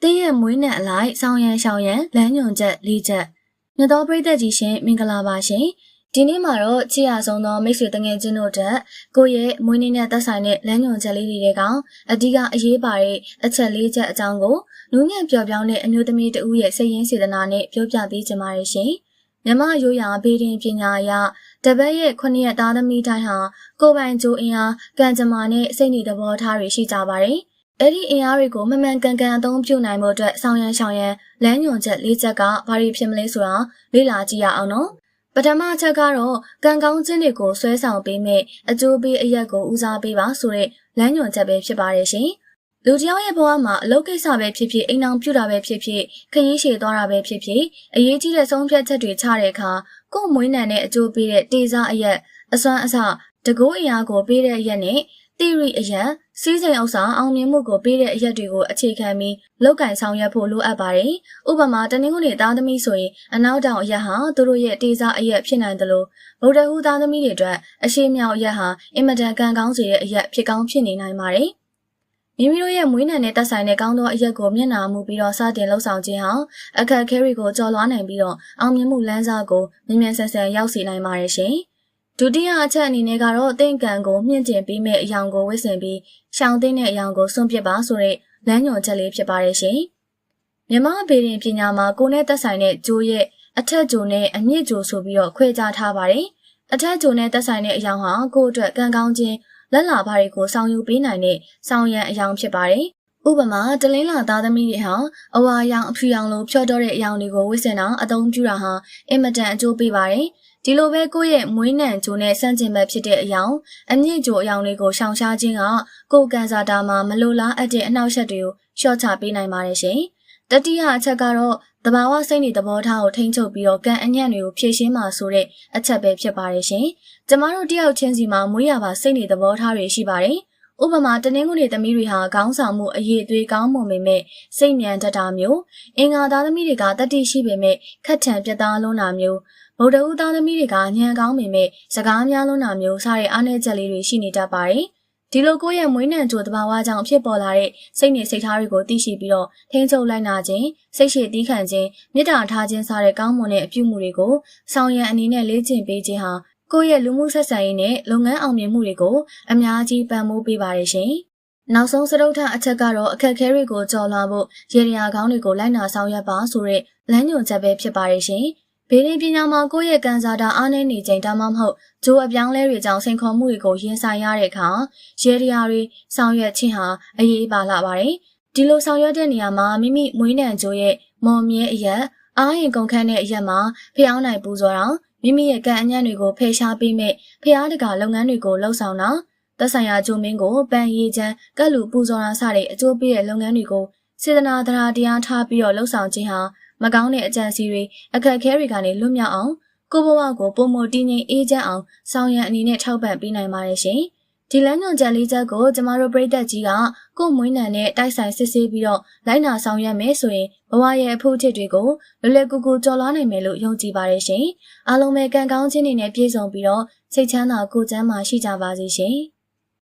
တင်းရဲ့မွေးနေ့အလိုက်ဆောင်ရန်ရှောင်ရန်လမ်းညွန်ချက်၄ချက်မြတ်သောပရိသတ်ကြီးရှင်မင်္ဂလာပါရှင်ဒီနေ့မှာတော့ချစ်ရဆုံးသောမိတ်ဆွေတငယ်ချင်းတို့တက်ကိုရဲ့မွေးနေ့နဲ့သက်ဆိုင်တဲ့လမ်းညွန်ချက်လေးတွေကအဓိကအရေးပါတဲ့အချက်၄ချက်အကြောင်းကိုနူးညံ့ပျော်ပြောင်းတဲ့အမျိုးသမီးတဦးရဲ့စိတ်ရင်းစေတနာနဲ့ပြောပြပေးကြပါရရှင်မြမရိုးရာဘေးရင်ပညာအရတပတ်ရဲ့9ရက်သားသမီးတိုင်းဟာကိုယ်ပိုင်ကြိုးအင်အားကံကြမ္မာနဲ့စိတ်နေသဘောထားတွေရှိကြပါတယ်အဲ့ဒီအင်အားတွေကိုမမှန်ကန်ကန်အသုံးပြုနိုင်မှုအတွက်ဆောင်ရန်ရှောင်ရန်လမ်းညွန်ချက်၄ချက်ကဘာတွေဖြစ်မလဲဆိုတာလေ့လာကြည့်ရအောင်နော်ပထမအချက်ကတော့ကံကောင်းခြင်းတွေကိုဆွဲဆောင်ပေးမဲ့အကျိုးပေးအရက်ကိုဦးစားပေးပါဆိုတဲ့လမ်းညွန်ချက်ပဲဖြစ်ပါတယ်ရှင်လူတယောက်ရဲ့ဘဝမှာအလုပ်ကိစ္စပဲဖြစ်ဖြစ်အိမ်အောင်ပြုတာပဲဖြစ်ဖြစ်ခရီးရှည်သွားတာပဲဖြစ်ဖြစ်အရေးကြီးတဲ့ဆုံးဖြတ်ချက်တွေချတဲ့အခါကိုယ်မွေးနံတဲ့အကျိုးပေးတဲ့တေစားအရက်အစွမ်းအစတကိုးအရာကိုပေးတဲ့အရက်နဲ့တိရိအရက်စီးစိမ်ဥစ္စာအောင်မြင်မှုကိုပေးတဲ့အရက်တွေကိုအခြေခံပြီးလောက်ကင်ဆောင်ရွက်ဖို့လိုအပ်ပါတယ်။ဥပမာတနင်္ဂနွေသားသမီးဆိုရင်အနောက်တောင်အရက်ဟာသူတို့ရဲ့တေစားအရက်ဖြစ်နိုင်တယ်လို့ဗုဒ္ဓဟူးသားသမီးတွေအတွက်အရှိမြောက်အရက်ဟာအင်မတန်ကံကောင်းစေတဲ့အရက်ဖြစ်ကောင်းဖြစ်နေနိုင်ပါတယ်။မိမိတို့ရဲ့မွေးနံနဲ့သက်ဆိုင်တဲ့ကောင်းသောအရက်ကိုမျက်နှာမူပြီးတော့စတင်လှုပ်ဆောင်ခြင်းဟာအခက်အခဲတွေကိုကျော်လွှားနိုင်ပြီးတော့အောင်မြင်မှုလမ်းစာကိုမြန်မြန်ဆန်ဆန်ရောက်စေနိုင်ပါတယ်ရှင်။ဒုတိယအချက်အနေနဲ့ကတော့သင်္ကန်းကိုမြင့်တင်ပေးမဲ့အယောင်ကိုဝတ်ဆင်ပြီးရှောင်သိတဲ့အယောင်ကိုစွန့်ပစ်ပါဆိုတဲ့လမ်းညွှန်ချက်လေးဖြစ်ပါတယ်ရှင်။မြမဘေးရင်ပညာမှာကိုယ်နဲ့သက်ဆိုင်တဲ့ဂျိုးရဲ့အထက်ဂျိုးနဲ့အမြင့်ဂျိုးဆိုပြီးတော့ခွဲခြားထားပါတယ်။အထက်ဂျိုးနဲ့သက်ဆိုင်တဲ့အယောင်ဟာကိုယ့်အတွက်ကံကောင်းခြင်းလက်လာပါတွေကိုဆောင်ယူပေးနိုင်တဲ့ဆောင်ရန်အယောင်ဖြစ်ပါတယ်။ဥပမာတလင်းလာသားသမီးတွေဟာအဝါရောင်အဖြူရောင်လိုဖြော့တော့တဲ့အယောင်တွေကိုဝတ်ဆင်တာအသုံးပြုတာဟာအင်မတန်အကျိုးပေးပါတယ်။ဒီလိုပဲကိုယ့်ရဲ့မွေးနံဂျိုနဲ့ဆန့်ကျင်ဘက်ဖြစ်တဲ့အယောင်အမြင့်ဂျိုအယောင်လေးကိုရှောင်ရှားခြင်းကကိုယ်ကန်စာတာမှာမလိုလားအပ်တဲ့အနှောက်အယှက်တွေကိုလျှော့ချပေးနိုင်ပါတယ်ရှင်။တတိယအချက်ကတော့သဘာဝစိတ်နေသဘောထားကိုထိန်းချုပ်ပြီးတော့ကံအညံ့တွေကိုဖြည့်ရှင်းမှာဆိုတဲ့အချက်ပဲဖြစ်ပါတယ်ရှင်။ကျမတို့တယောက်ချင်းစီမှာမွေးရပါစိတ်နေသဘောထားတွေရှိပါတယ်။ဥပမာတနင်္ဂနွေသမီးတွေဟာခေါင်းဆောင်မှုအရေးအသွေးကောင်းမွန်ပေမဲ့စိတ်ညံတတ်တာမျိုးအင်္ဂါသားသမီးတွေကတတိရှိပေမဲ့ခက်ထန်ပြတ်သားလွန်းတာမျိုးဗုဒ္ဓဦးသားသမီးတွေကညံကောင်းပေမဲ့စကားများလွန်းတာမျိုးစတဲ့အားနည်းချက်လေးတွေရှိနေတတ်ပါတယ်။ဒီလိုကိုယ့်ရဲ့မွေးနံကြိုတဘာဝကြောင့်ဖြစ်ပေါ်လာတဲ့စိတ်နေစိတ်ထားတွေကိုသိရှိပြီးတော့ထိန်းချုပ်လိုက်နာခြင်းစိတ်ရှည်သီးခံခြင်းမေတ္တာထားခြင်းစတဲ့ကောင်းမွန်တဲ့အပြုမှုတွေကိုဆောင်ရန်အနေနဲ့လေ့ကျင့်ပေးခြင်းဟာကိုယ့်ရဲ့လူမှုဆက်ဆံရေးနဲ့လုပ်ငန်းအောင်မြင်မှုတွေကိုအများကြီးပံ့ပိုးပေးပါတယ်ရှင်။နောက်ဆုံးစတုတ္ထအချက်ကတော့အခက်အခဲတွေကိုကျော်လွှားဖို့ရေရာကောင်းတွေကိုလိုက်နာဆောင်ရွက်ပါဆိုတဲ့လမ်းညွှန်ချက်ပဲဖြစ်ပါတယ်ရှင်။ဘေးရင်ပညာမှာကိုယ့်ရဲ့ကံစားတာအားနည်းနေချိန်ဒါမှမဟုတ်ဂျိုးအပြောင်းလဲတွေကြောင့်စိန်ခေါ်မှုတွေကိုရင်ဆိုင်ရတဲ့အခါရေရာတွေဆောင်ရွက်ခြင်းဟာအရေးပါလာပါတယ်။ဒီလိုဆောင်ရွက်တဲ့နေရာမှာမိမိမွေးနံဂျိုးရဲ့မော်မြဲအရက်အားရင်ကုန်ခန်းတဲ့အရက်မှာဖျောင်းနိုင်ပူဇော်တာမိမိရဲ့ကံအညံ့တွေကိုဖယ်ရှားပေးမဲ့ဖျားတကာလုပ်ငန်းတွေကိုလှုပ်ဆောင်တာသက်ဆိုင်ရာဂျိုးမင်းကိုပန်ရည်ချမ်းကတ်လူပူဇော်တာစတဲ့အကျိုးပေးတဲ့လုပ်ငန်းတွေကိုစေတနာတရားထားပြီးတော့လှုပ်ဆောင်ခြင်းဟာမကောင်းတဲ့အကြံစီတွေအခက်အခဲတွေကနေလွတ်မြောက်အောင်ကိုယ့်ဘဝကိုပုံမတည်ငြိမ်အေးချမ်းအောင်ဆောင်ရန်အနေနဲ့ထောက်ပံ့ပေးနိုင်ပါတယ်ရှင်။ဒီလမ်းညွှန်ချက်လေးချက်ကိုကျမတို့ပရိသတ်ကြီးကကိုယ်မွေးနံနဲ့တိုက်ဆိုင်စစ်ဆေးပြီးတော့လိုက်နာဆောင်ရွက်မယ်ဆိုရင်ဘဝရဲ့အဖို့အထစ်တွေကိုလွယ်လွယ်ကူကူကျော်လွှားနိုင်မယ်လို့ယုံကြည်ပါတယ်ရှင်။အားလုံးပဲကံကောင်းခြင်းတွေနဲ့ပြည့်စုံပြီးတော့စိတ်ချမ်းသာကိုယ်ကျန်းမာရှိကြပါစေရှင်။